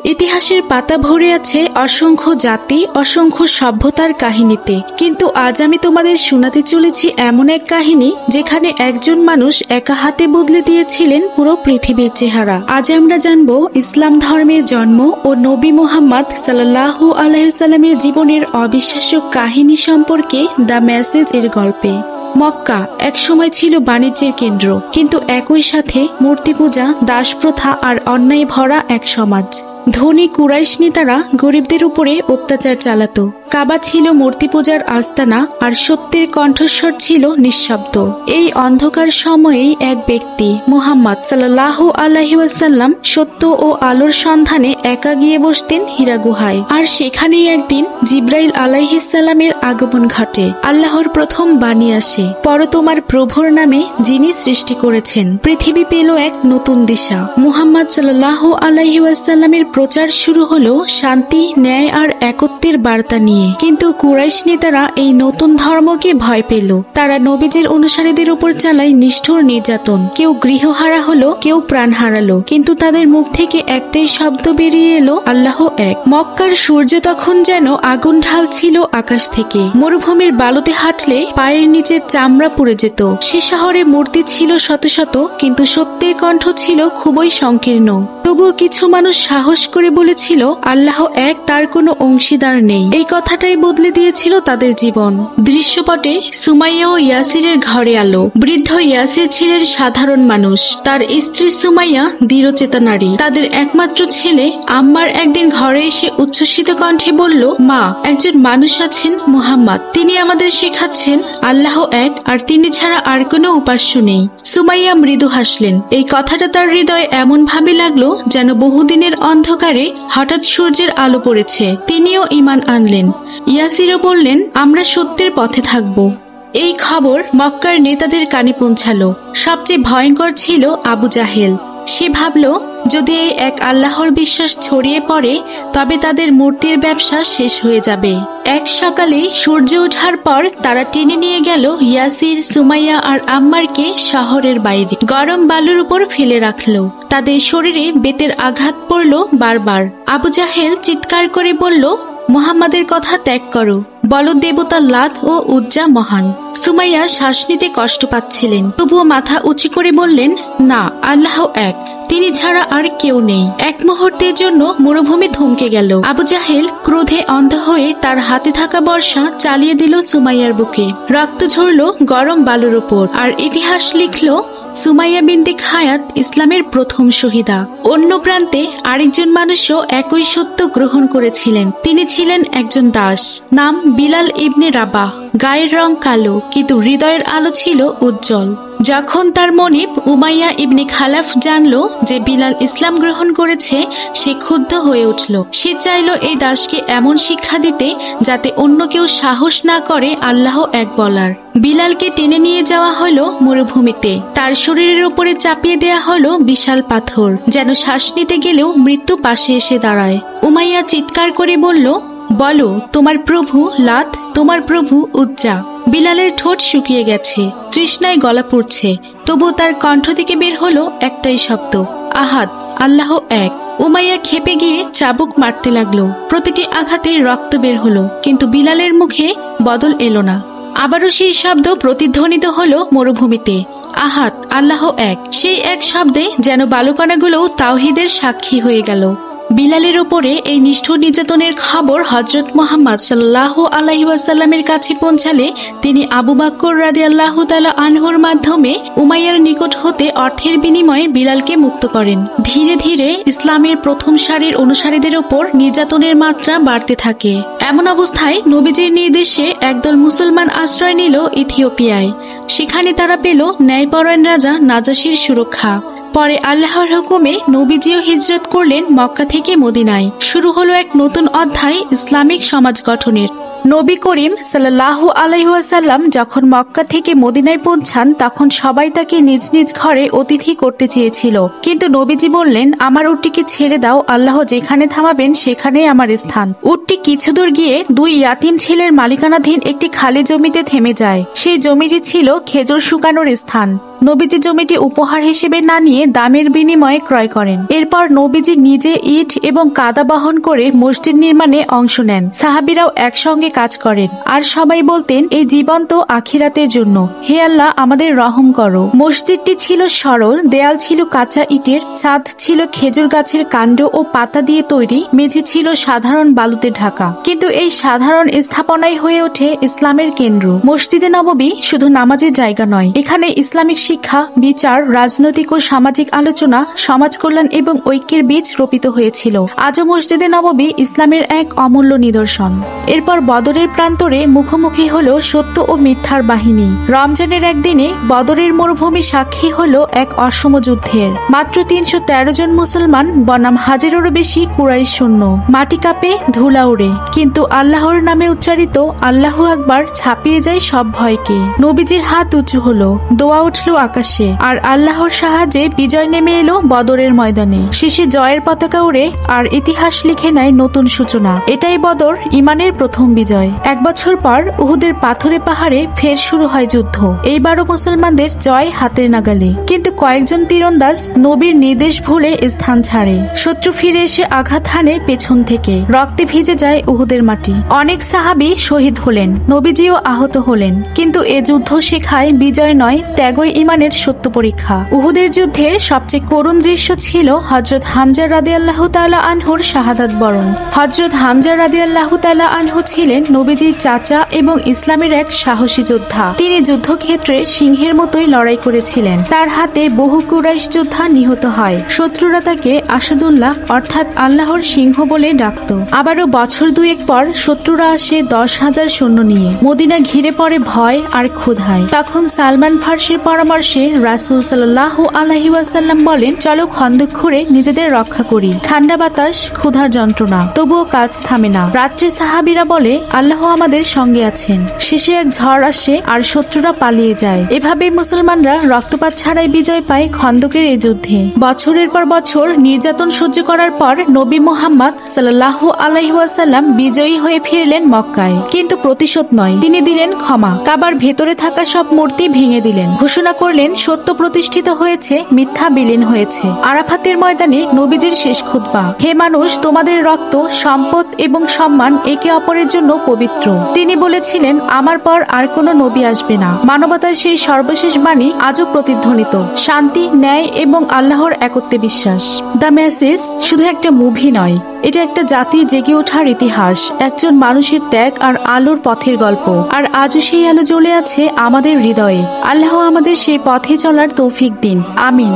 ইতিহাসের পাতা ভরে আছে অসংখ্য জাতি, অসংখ্য সভ্যতার কাহিনীতে, কিন্তু আজ আমি তোমাদের শোনাতে চলেছি এমন এক কাহিনী যেখানে একজন মানুষ একা হাতে বদলে দিয়েছিলেন পুরো পৃথিবীর চেহারা। আজ আমরা জানব ইসলাম ধর্মের জন্ম ও নবী মুহাম্মদ সাল্লাল্লাহু আলাইহি সাল্লামের জীবনের অবিশ্বাস্য কাহিনী সম্পর্কে দ্য মেসেজ এর গল্পে। মক্কা একসময় ছিল বাণিজ্যের কেন্দ্র, কিন্তু একই সাথে মূর্তি পূজা, দাসপ্রথা আর অন্যায় ভরা এক সমাজ। ধনী কুরাইশ নেতারা গরিবদের উপরে অত্যাচার চালাতো। কাবা ছিল মূর্তি পূজার আস্তানা, আর সত্যের কণ্ঠস্বর ছিল নিঃশব্দ। এই অন্ধকার সময়েই এক ব্যক্তি মুহাম্মদ সাল্লাল্লাহু আলাইহি ওয়াসাল্লাম সত্য ও আলোর সন্ধানে একা গিয়ে বসতেন হীরা গুহায়। আর সেখানেই একদিন জিব্রাইল আলাইহিস সালামের আগমন ঘটে। আল্লাহর প্রথম বাণী আসে, পড়ো তোমার প্রভুর নামে যিনি সৃষ্টি করেছেন। পৃথিবী পেল এক নতুন দিশা। মুহাম্মদ সাল্লাল্লাহু আলাইহি ওয়াসাল্লামের প্রচার শুরু হলো শান্তি, ন্যায় আর একত্বের বার্তা নিয়ে। কিন্তু কুরাইশ নেতারা এই নতুন ধর্মকে ভয় পেল। তারা নবীজের অনুসারীদের উপর চালায় নিষ্ঠুর নির্যাতন। কেউ গৃহহারা হলো, কেউ প্রাণ হারালো, কিন্তু তাদের মুখ থেকে একটাই শব্দ বেরিয়ে এলো, আল্লাহ এক। মক্কার সূর্য তখন যেন আগুন ঢালছিল আকাশ থেকে। মরুভূমির বালুতে হাঁটলে পায়ের নিচে চামড়া পুড়ে যেত। সে শহরে মূর্তি ছিল শত শত, কিন্তু সত্যের কণ্ঠ ছিল খুবই সংকীর্ণ। তবুও কিছু মানুষ সাহস করে বলেছিল, আল্লাহ এক, তার কোনো অংশীদার নেই। এই কথাটাই বদলে দিয়েছিল তাদের জীবন। দৃশ্যপটে সুমাইয়া ও ইয়াসিরের ঘরে আলো। বৃদ্ধ ইয়াসির ছিলেন সাধারণ মানুষ, তার স্ত্রী সুমাইয়া দৃঢ়চেতা নারী। তাদের একমাত্র ছেলে আম্মার একদিন ঘরে এসে উচ্ছ্বসিত কণ্ঠে বলল, মা, একজন মানুষ আছেন মুহাম্মদ, তিনি আমাদের শেখাচ্ছেন আল্লাহ এক, আর তিনি ছাড়া আর কোনো উপাস্য নেই। সুমাইয়া মৃদু হাসলেন। এই কথাটা তার হৃদয়ে এমন ভাবে লাগলো যেন বহুদিনের অন্ধকারে হঠাৎ সূর্যের আলো পড়েছে। তিনিও ঈমান আনলেন। ইয়াসিরও বললেন, আমরা সত্যের পথে থাকব। এই খবর মক্কার নেতাদের কানে পৌঁছালো। সবচেয়ে ভয়ঙ্কর ছিল আবু জাহেল। সে ভাবল, যদি এই এক আল্লাহর বিশ্বাস ছড়িয়ে পড়ে তবে তাদের মূর্তির ব্যবসা শেষ হয়ে যাবে। এক সকালে সূর্য ওঠার পর তারা টেনে নিয়ে গেল ইয়াসির, সুমাইয়া আর আম্মারকে শহরের বাইরে। গরম বালুর উপর ফেলে রাখলো। তাদের শরীরে বেতের আঘাত পড়ল বারবার। আবু জাহেল চিৎকার করে বলল, মুহাম্মাদের কথা ত্যাগ করো, বলো দেবতা লাত ও উজ্জা মহান। সুমাইয়া শ্বাস নিতে কষ্ট পাচ্ছিলেন, তবুও মাথা উঁচু করে বললেন, না, আল্লাহ এক, তিনি ছাড়া আর কেউ নেই। এক মুহূর্তের জন্য মরুভূমি থমকে গেল। আবু জাহেল ক্রোধে অন্ধ হয়ে তার হাতে থাকা বর্ষা চালিয়ে দিল সুমাইয়ার বুকে। রক্ত ঝরল গরম বালুর উপর, আর ইতিহাস লিখল, সুমাইয়া বিনতে খায়াত ইসলামের প্রথম শহীদা। অন্য প্রান্তে আরেকজন মানুষও একই সত্য গ্রহণ করেছিলেন। তিনি ছিলেন একজন দাস, নাম বিলাল ইবনে রাবাহ। গায়ের রং কালো, কিন্তু হৃদয়ের আলো ছিল উজ্জ্বল। যখন তার মনিব উমাইয়া ইবনে খালাফ জানলো যে বিলাল ইসলাম গ্রহণ করেছে, সে ক্ষুব্ধ হয়ে উঠল। সে চাইল এই দাসকে এমন শিক্ষা দিতে যাতে অন্য কেউ সাহস না করে আল্লাহ এক বলার। বিলালকে টেনে নিয়ে যাওয়া হলো মরুভূমিতে। তার শরীরের উপরে চাপিয়ে দেয়া হলো বিশাল পাথর, যেন শ্বাস নিতে গেলেও মৃত্যু পাশে এসে দাঁড়ায়। উমাইয়া চিৎকার করে বলল, বলো তোমার প্রভু লাত, তোমার প্রভু উজ্জা। বিলালের ঠোঁট শুকিয়ে গেছে, তৃষ্ণায় গলা পড়ছে, তবু তার কণ্ঠ থেকে বের হলো একটাই শব্দ, আহাদ, আল্লাহ এক। উমাইয়া ক্ষেপে গিয়ে চাবুক মারতে লাগলো। প্রতিটি আঘাতে রক্ত বের হলো, কিন্তু বিলালের মুখে বদল এলো না। আবারও সেই শব্দ প্রতিধ্বনিত হলো মরুভূমিতে, আহাদ, আল্লাহ এক। সেই এক শব্দে যেন বালুকণাগুলোও তাওহীদের সাক্ষী হয়ে গেল। বিলালের ওপরে এই নিষ্ঠুর নির্যাতনের খবর হযরত মুহাম্মদ সাল্লাল্লাহু আলাইহি ওয়াসাল্লামের কাছে পৌঁছালে তিনি আবু বকর রাদিয়াল্লাহু তাআলা আনহুর মাধ্যমে উমাইয়ার নিকট হতে অর্থের বিনিময়ে বিলালকে মুক্ত করেন। ধীরে ধীরে ইসলামের প্রথম সারির অনুসারীদের ওপর নির্যাতনের মাত্রা বাড়তে থাকে। এমন অবস্থায় নবীজির নির্দেশে একদল মুসলমান আশ্রয় নিল ইথিওপিয়ায়। সেখানে তারা পেল ন্যায়পরায়ণ রাজা নাজাশির সুরক্ষা। পরে আল্লাহর হুকুমে নবীজিও হিজরত করলেন মক্কা থেকে মদিনায়। শুরু হলো এক নতুন অধ্যায় ইসলামিক সমাজ গঠনের। নবী করিম সাল্লাল্লাহু আলাইহি ওয়াসাল্লাম যখন মক্কা থেকে মদিনায় পৌঁছান, তখন সবাই তাকে নিজ নিজ ঘরে অতিথি করতে চেয়েছিল, কিন্তু নবীজি বললেন, আমার উটটিকে ছেড়ে দাও, আল্লাহ যেখানে থামাবেন সেখানেই আমার স্থান। উটটি কিছু দূর গিয়ে দুই ইয়াতিম ছেলের মালিকানাধীন একটি খালি জমিতে থেমে যায়। সেই জমিটি ছিল খেজুর শুকানোর স্থান। নবীজি জমিটি উপহার হিসেবে না নিয়ে দামের বিনিময়ে ক্রয় করেন। এরপর নবীজি নিজে ইট এবং কাদা বহন করে মসজিদ নির্মাণে অংশ নেন। সাহাবীরাও একসঙ্গে কাজ করেন আর সবাই বলতেন, এই জীবন তো আখিরাতের জন্য, হে আল্লাহ আমাদের রহম করো। মসজিদটি ছিল সরল, দেয়াল ছিল কাঁচা ইটের, ছাদ ছিল খেজুর গাছের কাণ্ড ও পাতা দিয়ে তৈরি, মেঝে ছিল সাধারণ বালুতে ঢাকা। কিন্তু এই সাধারণ স্থাপনাই হয়ে ওঠে ইসলামের কেন্দ্র। মসজিদে নববী শুধু নামাজের জায়গা নয়, এখানে ইসলামিক শিক্ষা, বিচার, রাজনৈতিক ও সামাজিক আলোচনা, সমাজ কল্যাণ এবং ঐক্যের বীজ রোপিত হয়েছিল। আজও মসজিদে নববী ইসলামের এক অমূল্য নিদর্শন। এরপর বদরের প্রান্তরে মুখোমুখি হলো সত্য ও মিথ্যার বাহিনী। রমজানের একদিনে বদরের মরুভূমি সাক্ষী হলো এক অসম যুদ্ধের। মাত্র 313 জন মুসলমান বনাম হাজারেরও বেশি কুরাইশ সৈন্য। মাটি কাঁপে, ধুলা উড়ে, কিন্তু আল্লাহর নামে উচ্চারিত আল্লাহু আকবার ছাপিয়ে যায় সব ভয়কে। নবীজির হাত উঁচু হলো, দোয়া উঠল আকাশে, আর আল্লাহর সাহায্যে বিজয় নেমে এলো বদরের ময়দানে। শেষে জয়ের পতাকা উড়ে আর ইতিহাস লিখে নেয় নতুন সূচনা। এটাই বদর, ইমানের প্রথম বিজয়। 1 বছর পর উহুদের পাথরে পাহাড়ে ফের শুরু হয় যুদ্ধ। এইবারও মুসলমানদের জয় হাতের নাগালে, কিন্তু কয়েকজন তীরন্দাজ নবীর নির্দেশ ভুলে স্থান ছাড়ে। শত্রু ফিরে এসে আঘাত হানে পেছন থেকে, রক্তে ভিজে যায় উহুদের মাটি। অনেক সাহাবী শহীদ হলেন, নবীজিও আহত হলেন। কিন্তু এ যুদ্ধ শেখায় বিজয় নয়, ত্যাগই ইমানের সত্য পরীক্ষা। উহুদের যুদ্ধের সবচেয়ে করুণ দৃশ্য ছিল হযরত হামজা রাদিয়াল্লাহু তাআলা আনহুর শাহাদাত বরণ। হযরত হামজা রাদিয়াল্লাহু তাআলা আনহু ছিলেন নবীজির চাচা এবং ইসলামের এক সাহসী যোদ্ধা। তিনি যুদ্ধক্ষেত্রে সিংহের মতোই লড়াই করেছিলেন। তার হাতে বহু কুরাইশ যোদ্ধা নিহত হয়। শত্রুরা তাকে আসাদুল্লাহ অর্থাৎ আল্লাহর সিংহ বলে ডাকত। আবারও বছর 2 পর শত্রুরা আসে 10,000 সৈন্য নিয়ে। মদিনা ঘিরে পড়ে ভয় আর ক্ষুধায়। তখন সালমান ফার্সির পরামর্শে রাসূল সাল্লাল্লাহু আলাইহি ওয়াসাল্লাম বলেন, চলো খন্দক খুঁড়ে নিজেদের রক্ষা করি। ঠান্ডা বাতাস, ক্ষুধার যন্ত্রণা, তবুও কাজ থামে না। রাত্রে সাহাবীরা বলে, আল্লাহ আমাদের সঙ্গে আছেন। শেষে এক ঝড় আসে আর শত্রুরা পালিয়ে যায়। এভাবেই মুসলমানরা রক্তপাত ছাড়াই বিজয় পায় খন্দকের এই যুদ্ধে। বছরের পর বছর নির্যাতন সহ্য করার পর নবী মুহাম্মদ সাল্লাল্লাহু আলাইহি ওয়াসাল্লাম বিজয়ী হয়ে ফিরলেন মক্কায়। কিন্তু প্রতিশোধ নয়, তিনি দিলেন ক্ষমা। কাবার ভেতরে থাকা সব মূর্তি ভেঙে দিলেন। ঘোষণা করলেন, সত্য প্রতিষ্ঠিত হয়েছে, মিথ্যা বিলীন হয়েছে। আরাফাতের ময়দানে নবীজির শেষ খুতবা, হে মানুষ, তোমাদের রক্ত, সম্পদ এবং সম্মান একে অপরের জন্য পবিত্র। তিনি বলেছিলেন, আমার পর আর কোনো নবী আসবে না। মানবতার সেই সর্বশেষ বাণী আজও প্রতিধ্বনিত। শান্তি, ন্যায় এবং আল্লাহর একত্বে বিশ্বাস। দ্য মেসেজ শুধু একটা মুভি নয়, এটা একটা জাতির জেগে ওঠার ইতিহাস, একজন মানুষের ত্যাগ আর আলোর পথের গল্প। আর আজও সেই আলো জ্বলে আছে আমাদের হৃদয়ে। আল্লাহ আমাদের সেই পথে চলার তৌফিক দিন। আমিন।